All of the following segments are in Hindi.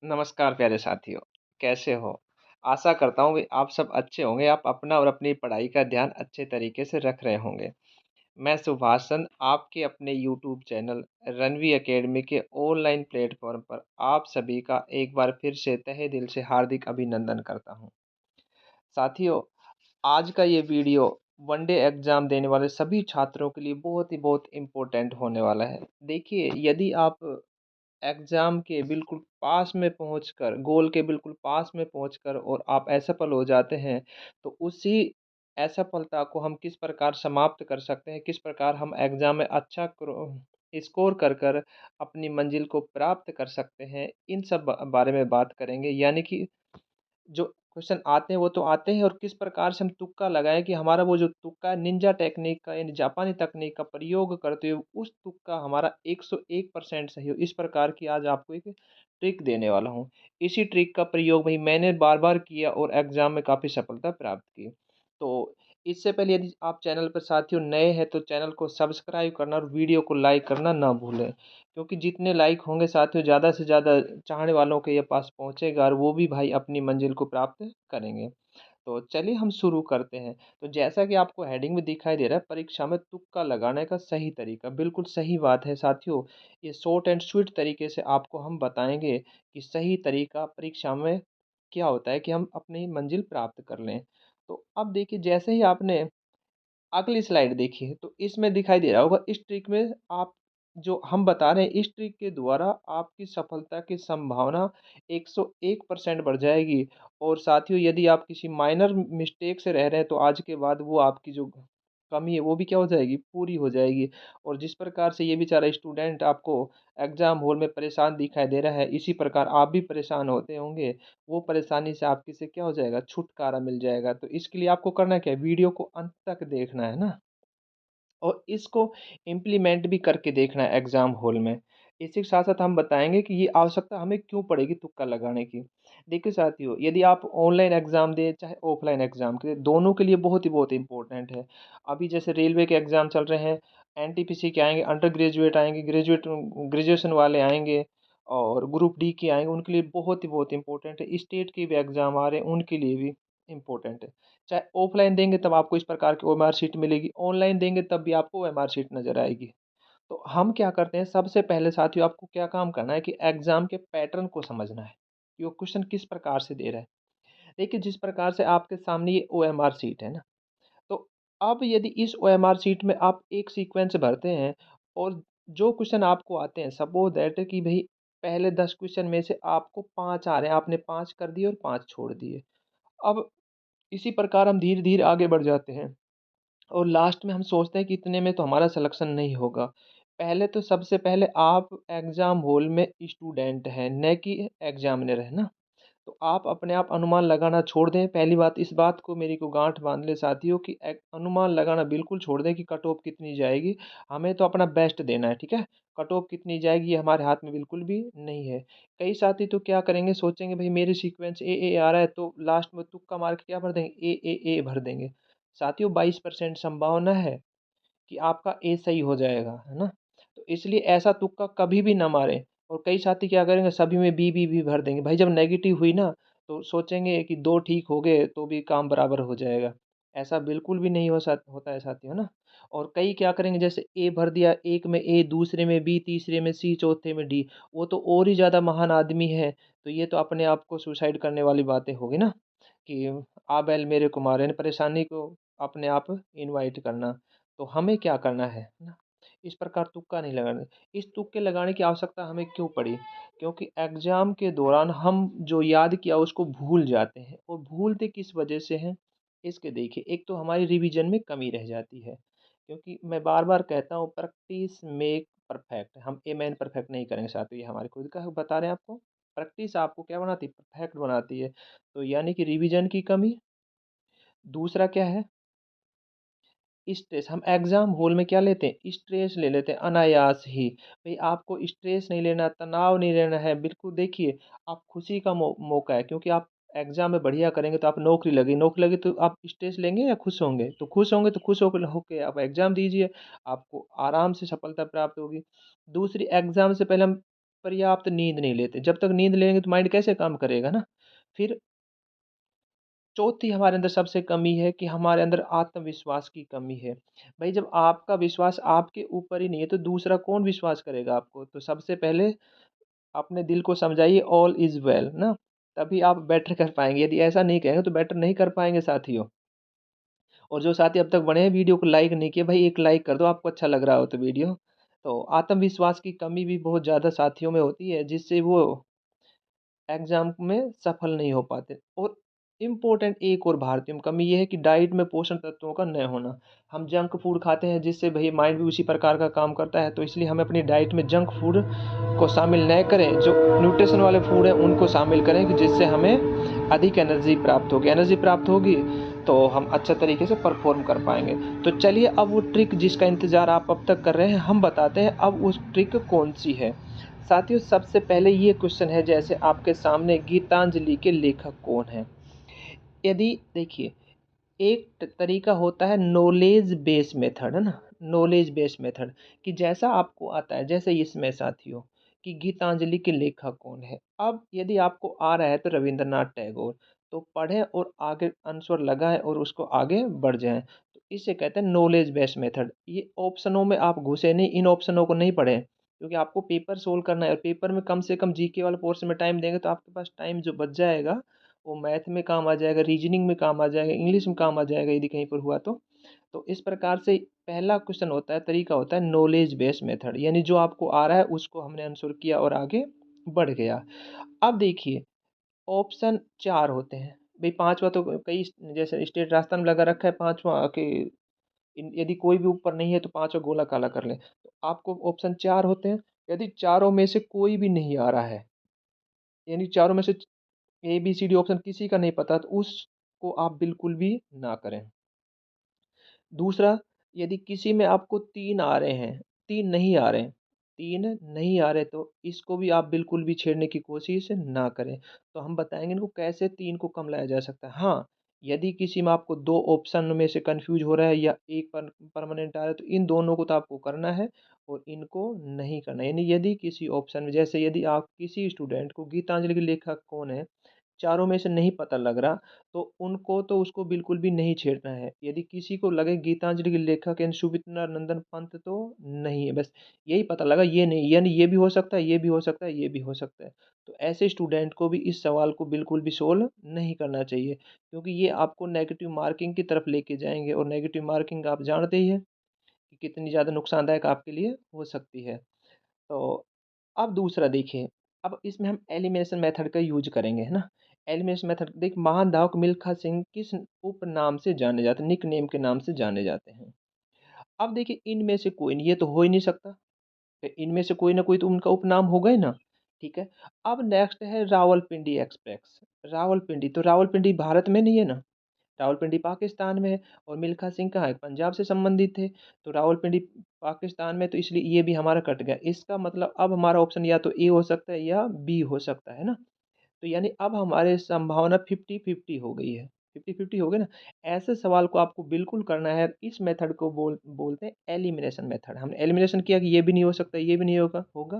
नमस्कार प्यारे साथियों, कैसे हो? आशा करता हूँ कि आप सब अच्छे होंगे, आप अपना और अपनी पढ़ाई का ध्यान अच्छे तरीके से रख रहे होंगे। मैं सुभाषचंद आपके अपने यूट्यूब चैनल रणवी एकेडमी के ऑनलाइन प्लेटफ़ॉर्म पर आप सभी का एक बार फिर से तहे दिल से हार्दिक अभिनंदन करता हूँ। साथियों, आज का ये वीडियो वन डे एग्ज़ाम देने वाले सभी छात्रों के लिए बहुत इम्पोर्टेंट होने वाला है। देखिए, यदि आप एग्ज़ाम के बिल्कुल पास में पहुँचकर गोल के बिल्कुल पास में पहुँचकर और आप असफल हो जाते हैं, तो उसी असफलता को हम किस प्रकार समाप्त कर सकते हैं, किस प्रकार हम एग्ज़ाम में अच्छा स्कोर कर अपनी मंज़िल को प्राप्त कर सकते हैं, इन सब बारे में बात करेंगे। यानी कि जो क्वेश्चन आते हैं वो तो आते हैं और किस प्रकार से हम तुक्का लगाएँ कि हमारा वो जो तुक्का निंजा टेक्निक का यानी जापानी तकनीक का प्रयोग करते हुए उस तुक्का हमारा 101% सही हो। इस प्रकार की आज आपको एक ट्रिक देने वाला हूँ। इसी ट्रिक का प्रयोग भई मैंने बार-बार किया और एग्ज़ाम में काफ़ी सफलता प्राप्त की। तो इससे पहले यदि आप चैनल पर साथियों नए हैं तो चैनल को सब्सक्राइब करना और वीडियो को लाइक करना ना भूलें। क्योंकि जितने लाइक होंगे साथियों ज़्यादा से ज़्यादा चाहने वालों के ये पास पहुँचेगा और वो भी भाई अपनी मंज़िल को प्राप्त करेंगे। तो चलिए हम शुरू करते हैं। तो जैसा कि आपको हेडिंग में दिखाई दे रहा है परीक्षा में तुक्का लगाने का सही तरीका, बिल्कुल सही बात है साथियों। ये शॉर्ट एंड स्वीट तरीके से आपको हम बताएँगे कि सही तरीका परीक्षा में क्या होता है कि हम अपनी मंज़िल प्राप्त कर लें। तो अब देखिए जैसे ही आपने अगली स्लाइड देखिए, तो इसमें दिखाई दे रहा होगा इस ट्रिक में आप जो हम बता रहे हैं इस ट्रिक के द्वारा आपकी सफलता की संभावना 101% बढ़ जाएगी और साथियों यदि आप किसी माइनर मिस्टेक से रह रहे हैं तो आज के बाद वो आपकी जो कमी है वो भी क्या हो जाएगी पूरी हो जाएगी और जिस प्रकार से ये बेचारा स्टूडेंट आपको एग्जाम हॉल में परेशान दिखाई दे रहा है इसी प्रकार आप भी परेशान होते होंगे वो परेशानी से आपकी से क्या हो जाएगा छुटकारा मिल जाएगा। तो इसके लिए आपको करना क्या है वीडियो को अंत तक देखना है ना और इसको इम्प्लीमेंट भी करके देखना है एग्ज़ाम हॉल में। इसी के साथ-साथ हम बताएँगे कि ये आवश्यकता हमें क्यों पड़ेगी तुक्का लगाने की। देखिए साथियों, यदि आप ऑनलाइन एग्ज़ाम दें चाहे ऑफ़लाइन एग्ज़ाम दें, दोनों के लिए बहुत इम्पोर्टेंट है। अभी जैसे रेलवे के एग्ज़ाम चल रहे हैं, एनटीपीसी के आएँगे, अंडर ग्रेजुएट आएँगे, ग्रेजुएशन वाले आएँगे और ग्रुप डी के आएँगे, उनके लिए बहुत इम्पोर्टेंट है। स्टेट के भी एग्ज़ाम आ रहे हैं, उनके लिए भी इम्पोर्टेंट है। चाहे ऑफ़लाइन देंगे तब आपको इस प्रकार की ओएमआर शीट मिलेगी, ऑनलाइन देंगे तब भी आपको ओएमआर शीट नज़र आएगी। तो हम क्या करते हैं सबसे पहले साथियों आपको क्या काम करना है कि एग्ज़ाम के पैटर्न को समझना है, कि वो क्वेश्चन किस प्रकार से दे रहा है। देखिए जिस प्रकार से आपके सामने ये ओएमआर शीट है ना, तो अब यदि इस ओएमआर शीट में आप एक सीक्वेंस भरते हैं और जो क्वेश्चन आपको आते हैं सपोज़ दैट कि भई पहले 10 क्वेश्चन में से आपको 5 आ रहे हैं, आपने 5 कर दिए और 5 छोड़ दिए। अब इसी प्रकार हम धीरे-धीरे आगे बढ़ जाते हैं और लास्ट में हम सोचते हैं कि इतने में तो हमारा सिलेक्शन नहीं होगा। पहले तो सबसे पहले आप एग्ज़ाम हॉल में स्टूडेंट हैं, ना कि एग्ज़ामिनर, है ना? तो आप अपने आप अनुमान लगाना छोड़ दें। पहली बात इस बात को मेरी को गाँठ बाँध लें साथियों कि अनुमान लगाना बिल्कुल छोड़ दें कि कट ऑफ कितनी जाएगी। हमें तो अपना बेस्ट देना है, ठीक है? कट ऑफ कितनी जाएगी ये हमारे हाथ में बिल्कुल भी नहीं है। कई साथी तो क्या करेंगे सोचेंगे भई मेरे सीक्वेंस ए आ रहा है तो लास्ट में तुक्का मार के क्या भर देंगे ए भर देंगे। साथियों 22% संभावना है कि आपका ए सही हो जाएगा, है ना? तो इसलिए ऐसा तुक्का कभी भी ना मारें और कई साथी क्या करेंगे सभी में बी भर देंगे। भाई जब नेगेटिव हुई ना तो सोचेंगे कि 2 ठीक हो गए तो भी काम बराबर हो जाएगा। ऐसा बिल्कुल भी नहीं होता है साथियों, है ना? और कई क्या करेंगे जैसे ए भर दिया, एक में ए, दूसरे में बी, तीसरे में सी, चौथे में डी। वो तो और ही ज़्यादा महान आदमी है, तो ये तो अपने आप को सुसाइड करने वाली बातें हो गई ना कि आ बैल मेरे को मारे, यानी परेशानी को अपने आप इनवाइट करना। तो हमें क्या करना है ना? इस प्रकार तुक्का नहीं लगाना। इस तुक्के लगाने की आवश्यकता हमें क्यों पड़ी? क्योंकि एग्ज़ाम के दौरान हम जो याद किया उसको भूल जाते हैं और भूलते किस वजह से हैं? इसके देखिए एक तो हमारी रिवीजन में कमी रह जाती है। क्योंकि मैं बार-बार कहता हूँ प्रैक्टिस मेक परफेक्ट। हम ए मैन परफेक्ट नहीं करेंगे साथियों, ये हमारे खुद का बता रहे हैं आपको। प्रैक्टिस आपको क्या बनाती है? परफेक्ट बनाती है। तो यानी कि रिवीजन की कमी, दूसरा क्या है? स्ट्रेस। हम एग्ज़ाम हॉल में क्या लेते हैं? स्ट्रेस ले लेते हैं अनायास ही। भई आपको स्ट्रेस नहीं लेना, तनाव नहीं लेना है। बिल्कुल देखिए, आप खुशी का मौका है क्योंकि आप एग्ज़ाम में बढ़िया करेंगे तो आप नौकरी लगी तो आप स्ट्रेस लेंगे या खुश होंगे? तो खुश होंगे तो खुश होके आप एग्ज़ाम दीजिए, आपको आराम से सफलता प्राप्त होगी। दूसरी एग्ज़ाम से पहले हम पर्याप्त नींद नहीं लेते। जब तक नींद लेंगे तो माइंड कैसे काम करेगा ना? फिर चौथी हमारे अंदर सबसे कमी है कि हमारे अंदर आत्मविश्वास की कमी है। भई जब आपका विश्वास आपके ऊपर ही नहीं है तो दूसरा कौन विश्वास करेगा आपको? तो सबसे पहले अपने दिल को समझाइए ऑल इज़ वेल ना, तभी आप बेटर कर पाएँगे। यदि ऐसा नहीं कहेंगे तो बेटर नहीं कर पाएँगे साथियों। और जो साथी अब तक बने हैं वीडियो को लाइक नहीं किए, भाई एक लाइक कर दो आपको अच्छा लग रहा हो तो वीडियो। तो आत्मविश्वास की कमी भी बहुत ज़्यादा साथियों में होती है जिससे वो एग्ज़ाम में सफल नहीं हो पाते। और इम्पोर्टेंट एक और भारतीयों में कमी ये है कि डाइट में पोषण तत्वों का न होना। हम जंक फूड खाते हैं जिससे भई माइंड भी उसी प्रकार का काम करता है, तो इसलिए हमें अपनी डाइट में जंक फूड को शामिल न करें, जो न्यूट्रिशन वाले फूड हैं उनको शामिल करें कि जिससे हमें अधिक एनर्जी प्राप्त होगी। एनर्जी प्राप्त होगी तो हम अच्छे तरीके से परफ़ॉर्म कर पाएँगे। तो चलिए अब वो ट्रिक जिसका इंतज़ार आप अब तक कर रहे हैं, हम बताते हैं अब उस ट्रिक कौन-सी है। साथियों सबसे पहले ये क्वेश्चन है जैसे आपके सामने गीतांजलि के लेखक कौन हैं? यदि देखिए एक तरीका होता है नॉलेज बेस मेथड है ना? नॉलेज बेस मेथड कि जैसा आपको आता है जैसे इसमें साथियों कि गीतांजलि के लेखक कौन है? अब यदि आपको आ रहा है तो रवींद्रनाथ टैगोर, तो पढ़ें और आगे आंसर लगाएँ और उसको आगे बढ़ जाएँ। तो इसे कहते हैं नॉलेज बेस मेथड। ये ऑप्शनों में आप घुसे नहीं, इन ऑप्शनों को नहीं पढ़ें, क्योंकि आपको पेपर सोल्व करना है और पेपर में कम से कम जीके वाले पोर्शन में टाइम देंगे तो आपके पास टाइम जो बच जाएगा वो मैथ में काम आ जाएगा, रीजनिंग में काम आ जाएगा, इंग्लिश में काम आ जाएगा यदि कहीं पर हुआ तो। तो इस प्रकार से पहला क्वेश्चन होता है, तरीका होता है नॉलेज बेस्ड मेथड, यानी जो आपको आ रहा है उसको हमने आंसर किया और आगे बढ़ गया। अब देखिए ऑप्शन 4 होते हैं। भई 5वां तो कई जैसे स्टेट राजस्थान में लगा रखा है 5वां कि यदि कोई भी ऊपर नहीं है तो 5वां गोला काला कर लें। तो आपको ऑप्शन 4 होते हैं, यदि चारों में से कोई भी नहीं आ रहा है, यानी चारों में से ए, बी, सी, डी ऑप्शन किसी का नहीं पता तो उसको आप बिल्कुल भी ना करें। दूसरा, यदि किसी में आपको 3 आ रहे हैं, 3 नहीं आ रहे हैं, 3 नहीं आ रहे तो इसको भी आप बिल्कुल भी छेड़ने की कोशिश ना करें। तो हम बताएँगे इनको कैसे 3 को कम लाया जा सकता है। हाँ, यदि किसी में आपको 2 ऑप्शन में से कन्फ्यूज़ हो रहा है या एक परमानेंट आ रहा है तो इन दोनों को तो आपको करना है और इनको नहीं करना है। यानी यदि किसी ऑप्शन में जैसे यदि आप किसी स्टूडेंट को गीतांजलि के लेखक कौन है चारों में से नहीं पता लग रहा, तो उनको तो उसको बिल्कुल भी नहीं छेड़ना है। यदि किसी को लगे गीतांजलि के लेखक यानी सुमित्रा नंदन पंत तो नहीं है, बस यही पता लगा ये नहीं, यानी ये भी हो सकता है, ये भी हो सकता है, ये भी हो सकता है। तो ऐसे स्टूडेंट को भी इस सवाल को बिल्कुल भी सोल्व नहीं करना चाहिए, क्योंकि ये आपको नेगेटिव मार्किंग की तरफ लेके जाएँगे और नेगेटिव मार्किंग आप जानते ही हैं कि कितनी ज़्यादा नुकसानदायक आपके लिए हो सकती है। तो अब दूसरा देखिए, अब इसमें हम एलिमिनेशन मेथड का यूज़ करेंगे, है ना? एलिमिनेशन मेथड देखिए महान धावक मिल्खा सिंह किस उपनाम से जाने जाते हैं, निकनेम के नाम से जाने जाते हैं। अब देखिए इनमें से कोई नहीं, ये तो हो ही नहीं सकता। इनमें से कोई ना कोई तो उनका उपनाम होगा ही ना, ठीक है? अब नेक्स्ट है रावलपिंडी एक्सप्रेस। रावलपिंडी, तो रावलपिंडी भारत में नहीं है ना? रावलपिंडी पाकिस्तान में है और मिल्खा सिंह कहाँ है? पंजाब से संबंधित थे। तो रावलपिंडी पाकिस्तान में तो इसलिए ये भी हमारा कट गया। इसका मतलब अब हमारा ऑप्शन या तो ए हो सकता है या बी हो सकता है ना? तो यानी अब हमारे संभावना 50-50 हो गई है। 50-50 हो गई ना? ऐसे सवाल को आपको बिल्कुल करना है। इस मेथड को बोलते हैं एलिमिनेशन मेथड। हमने एलिमिनेशन किया कि ये भी नहीं हो सकता, ये भी नहीं होगा होगा।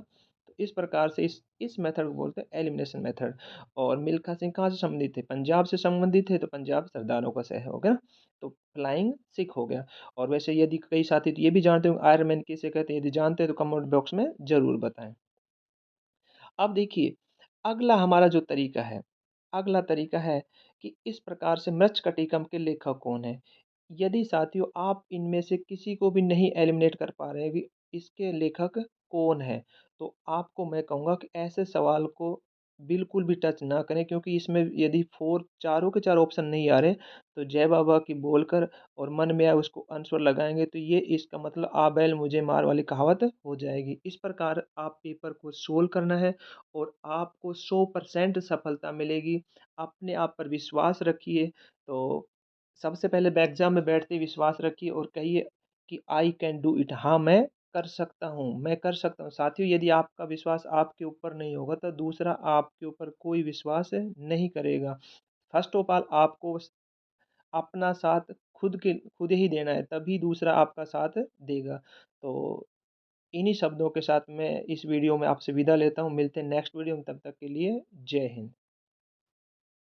तो इस प्रकार से इस मेथड को बोलते हैं एलिमिनेशन मेथड। और मिल्खा सिंह कहाँ से संबंधित थे? पंजाब से संबंधित थे, तो पंजाब सरदारों का शहर हो गया। तो फ्लाइंग सिख हो गया। और वैसे यदि कई साथी तो ये भी जानते होंगे आयरन मैन किसे कहते हैं? यदि जानते हैं तो कमेंट बॉक्स में ज़रूर बताएँ। अब देखिए, अगला हमारा जो तरीका है, अगला तरीका है कि इस प्रकार से मृच्छकटिकम के लेखक कौन हैं? यदि साथियों आप इनमें से किसी को भी नहीं एलिमिनेट कर पा रहे हैं कि इसके लेखक कौन हैं, तो आपको मैं कहूँगा कि ऐसे सवाल को बिल्कुल भी टच ना करें, क्योंकि इसमें यदि 4 चारों के 4 ऑप्शन नहीं आ रहे, तो जय बाबा की बोलकर और मन में आए उसको आंसर लगाएँगे तो ये इसका मतलब आ बैल मुझे मार वाली कहावत हो जाएगी। इस प्रकार आप पेपर को सोल्व करना है और आपको 100% सफलता मिलेगी। अपने आप पर विश्वास रखिए। तो सबसे पहले एग्ज़ाम में बैठते ही विश्वास रखिए और कहिए कि आई कैन डू इट। हाँ, मैं कर सकता हूँ, मैं कर सकता हूँ। साथियों यदि आपका विश्वास आपके ऊपर नहीं होगा तो दूसरा आपके ऊपर कोई विश्वास नहीं करेगा। फर्स्ट ऑफ ऑल आपको अपना साथ खुद ही देना है, तभी दूसरा आपका साथ देगा। तो इन्हीं शब्दों के साथ मैं इस वीडियो में आपसे विदा लेता हूँ। मिलते हैं नेक्स्ट वीडियो में, तब तक के लिए जय हिंद।